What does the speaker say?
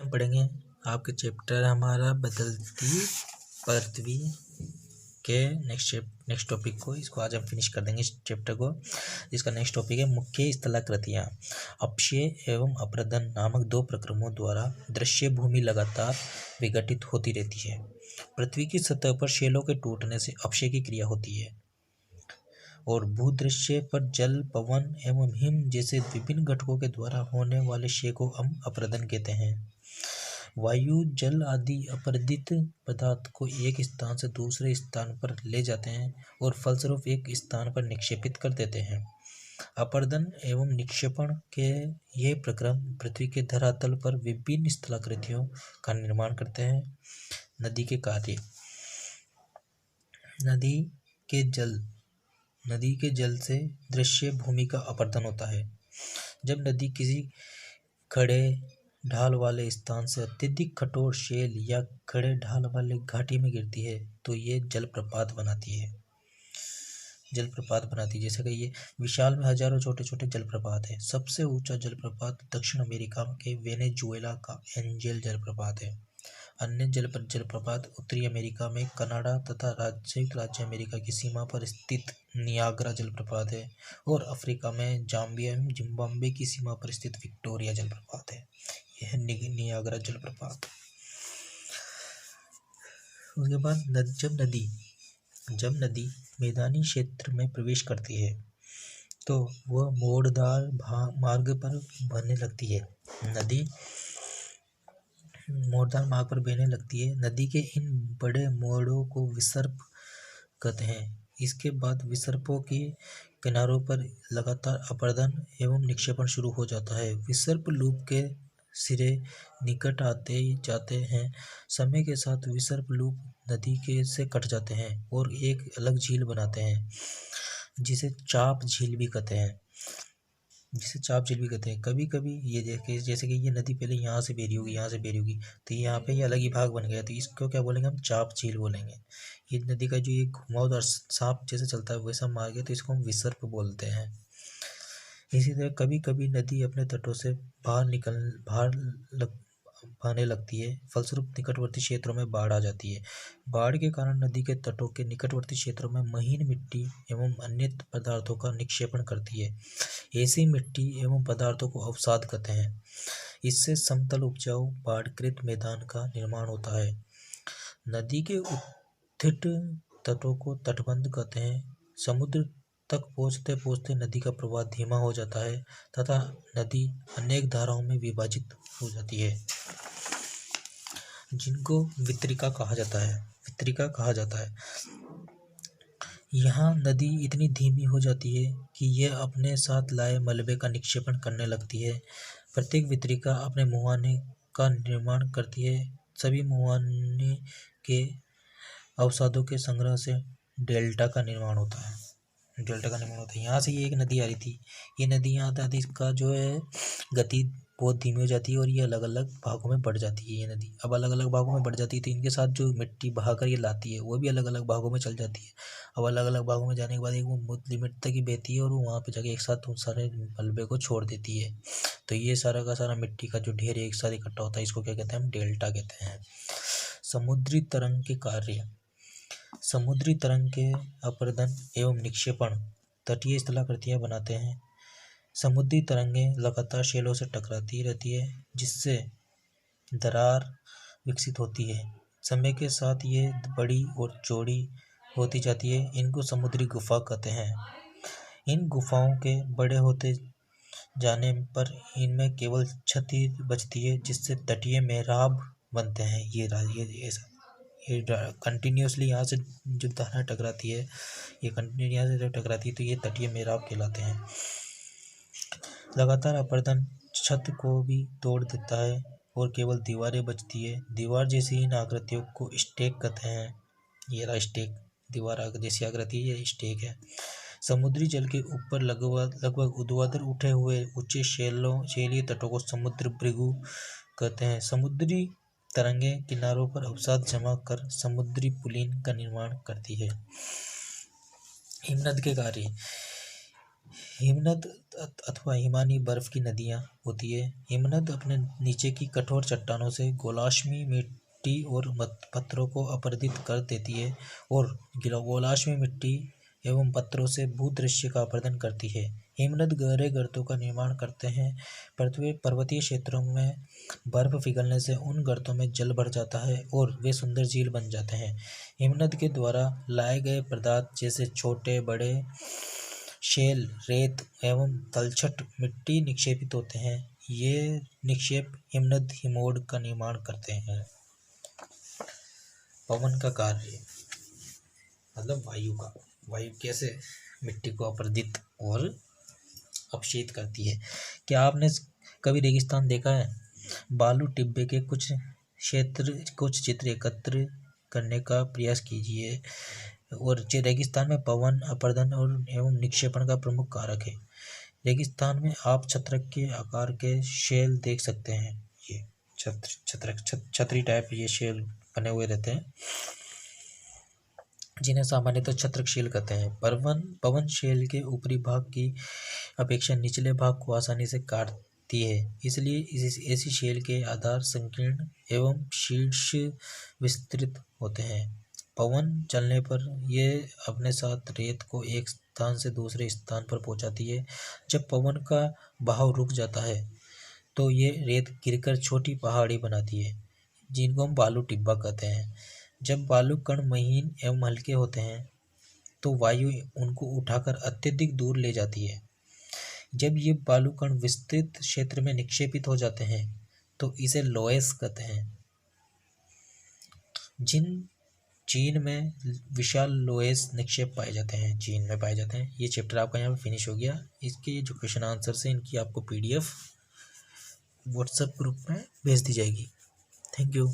हम पढ़ेंगे आपके चैप्टर हमारा बदलती पृथ्वी के नेक्स्ट टॉपिक को। इसको आज हम फिनिश कर देंगे इस चैप्टर को। इसका नेक्स्ट टॉपिक है मुख्य स्थलाकृतियाँ। अपक्षय एवं अपरदन नामक दो प्रक्रमों द्वारा दृश्य भूमि लगातार विघटित होती रहती है। पृथ्वी की सतह पर शैलों के टूटने से अपक्षय की क्रिया होती है और भूदृश्य पर जल, पवन एवं हिम जैसे विभिन्न घटकों के द्वारा होने वाले क्षय को हम अपरदन कहते हैं। वायु, जल आदि अपरदित पदार्थ को एक स्थान से दूसरे स्थान पर ले जाते हैं और फलस्वरूप एक स्थान पर निक्षेपित कर देते हैं। अपरदन एवं निक्षेपण के ये प्रक्रम पृथ्वी के धरातल पर विभिन्न स्थलाकृतियों का निर्माण करते हैं। नदी के कार्य। नदी के जल से दृश्य भूमि का अपरदन होता है। जब नदी किसी खड़े ढाल वाले स्थान से अत्यधिक कठोर शैल या खड़े ढाल वाले घाटी में गिरती है तो ये जलप्रपात बनाती है। जैसे कि ये विशाल में हजारों छोटे छोटे जलप्रपात है। सबसे ऊंचा जलप्रपात दक्षिण अमेरिका के वेनेजुएला का एंजेल जलप्रपात है। अन्य जलप्रपात उत्तरी अमेरिका में कनाडा तथा संयुक्त राज्य अमेरिका की सीमा पर स्थित नियाग्रा जलप्रपात है और अफ्रीका में जाम्बिया एवं जिम्बाब्वे की सीमा पर स्थित विक्टोरिया जलप्रपात है। यह नियाग्रा जलप्रपात। उसके बाद जब नदी मैदानी क्षेत्र में प्रवेश करती है तो वह मोड़दार मार्ग पर बहने लगती है। नदी के इन बड़े मोड़ों को विसर्प कहते हैं। इसके बाद विसर्पों के किनारों पर लगातार अपरदन एवं निक्षेपण शुरू हो जाता है। विसर्प लूप के सिरे निकट आते जाते हैं। समय के साथ विसर्प लूप नदी के से कट जाते हैं और एक अलग झील बनाते हैं जिसे चाप झील भी कहते हैं। कभी कभी ये देखे जैसे कि ये नदी पहले यहाँ से बह रही होगी तो यहाँ पे ये अलग ही भाग बन गया तो इसको क्या बोलेंगे हम? चाप झील बोलेंगे। ये नदी का जो ये घुमावदार सांप जैसे चलता है वैसा मार्ग है तो इसको हम विसर्प बोलते हैं। इसी तरह कभी कभी नदी अपने तटों से बहने लगती है। फलस्वरूप निकटवर्ती क्षेत्रों में बाढ़ आ जाती है। बाढ़ के कारण नदी के तटों के निकटवर्ती क्षेत्रों में महीन मिट्टी एवं अन्य पदार्थों का निक्षेपण करती है। ऐसी मिट्टी एवं पदार्थों को अवसाद कहते हैं। इससे समतल उपजाऊ बाढ़कृत मैदान का निर्माण होता है। नदी के उत्थित तटों को तटबंध कहते हैं। समुद्र तक पहुँचते नदी का प्रवाह धीमा हो जाता है तथा नदी अनेक धाराओं में विभाजित हो जाती है जिनको वितरिका कहा जाता है। यहाँ नदी इतनी धीमी हो जाती है कि यह अपने साथ लाए मलबे का निक्षेपण करने लगती है। प्रत्येक वितरिका अपने मुहाने का निर्माण करती है। सभी मुहाने के अवसादों के संग्रह से डेल्टा का निर्माण होता है। यहाँ से ये एक नदी आ रही थी, ये नदी यहाँ आती इसका जो है गति बहुत धीमी हो जाती है और ये अलग अलग भागों में बढ़ जाती है। ये नदी अब अलग अलग भागों में बढ़ जाती है तो इनके साथ जो मिट्टी बहाकर ये लाती है वो भी अलग अलग भागों में चल जाती है। अब अलग अलग भागों में जाने के बाद एक वो लिमिट तक ही बहती है और वहाँ पे जाके एक साथ उन सारे मलबे को छोड़ देती है। तो ये सारा का सारा मिट्टी का जो ढेर एक साथ इकट्ठा होता है इसको क्या कहते हैं? हम डेल्टा कहते हैं। समुद्री तरंग के कार्य। समुद्री तरंग के अपरदन एवं निक्षेपण तटीय स्थलाकृतियाँ बनाते हैं। समुद्री तरंगें लगातार शैलों से टकराती रहती है जिससे दरार विकसित होती है। समय के साथ ये बड़ी और चौड़ी होती जाती है। इनको समुद्री गुफा कहते हैं। इन गुफाओं के बड़े होते जाने पर इनमें केवल क्षति बचती है जिससे तटीय मेहराब बनते हैं। ये कंटिन्यूसली यहाँ से जब धारा टकराती है तो ये तटीय मेहराब कहलाते हैं। लगातार अपरदन छत को भी तोड़ देता है और केवल दीवारें बचती है। दीवार जैसी इन आकृतियों को स्टेक कहते हैं। ये रहा स्टेक, दीवार जैसी आकृति ये स्टेक है। समुद्री जल के ऊपर लगभग ऊर्ध्वाधर उठे हुए ऊंचे शैलीय तटों को समुद्र भृगु कहते हैं। समुद्री तरंगें किनारों पर अवसाद जमा कर समुद्री पुलिन का निर्माण करती है। हिमनद के कार्य। हिमनद अथवा हिमानी बर्फ की नदियाँ होती है। हिमनद अपने नीचे की कठोर चट्टानों से गोलाश्मी मिट्टी और पत्थरों को अपरदित कर देती है और गोलाश्मी मिट्टी एवं पत्थरों से भूदृश्य का अपर्दन करती है। हिमनद गहरे गर्तों का निर्माण करते हैं। पर्वतीय क्षेत्रों में बर्फ पिघलने से उन गर्तों में जल भर जाता है और वे सुंदर झील बन जाते हैं। हिमनद के द्वारा लाए गए पदार्थ जैसे छोटे बड़े शेल, रेत एवं तलछट मिट्टी निक्षेपित होते हैं। ये निक्षेप हिमनद हिमोड का निर्माण करते हैं। पवन का कार्य मतलब वायु कैसे मिट्टी को अपरदित और अपक्षित करती है। क्या आपने कभी रेगिस्तान देखा है? बालू टिब्बे के कुछ चित्र एकत्र करने का प्रयास कीजिए और रेगिस्तान में पवन अपरदन और एवं निक्षेपण का प्रमुख कारक है। रेगिस्तान में आप छत्रक के आकार के शेल देख सकते हैं। ये छतरी टाइप ये शेल बने हुए रहते हैं जिन्हें सामान्यतः छत्रकशील कहते हैं। पवन शेल के ऊपरी भाग की अपेक्षा निचले भाग को आसानी से काटती है, इसलिए ऐसी शेल के आधार संकीर्ण एवं शीर्ष विस्तृत होते हैं। पवन चलने पर यह अपने साथ रेत को एक स्थान से दूसरे स्थान पर पहुंचाती है। जब पवन का बहाव रुक जाता है तो ये रेत गिरकर छोटी पहाड़ी बनाती है जिनको हम बालू टिब्बा कहते हैं। जब बालू कण महीन एवं हल्के होते हैं तो वायु उनको उठाकर अत्यधिक दूर ले जाती है। जब ये बालू कण विस्तृत क्षेत्र में निक्षेपित हो जाते हैं तो इसे लोएस कहते हैं। चीन में विशाल लोएस निक्षेप पाए जाते हैं। चीन में पाए जाते हैं। ये चैप्टर आपका यहाँ पे फिनिश हो गया। इसके जो क्वेश्चन आंसर है इनकी आपको PDF व्हाट्सएप ग्रुप में भेज दी जाएगी। Thank you.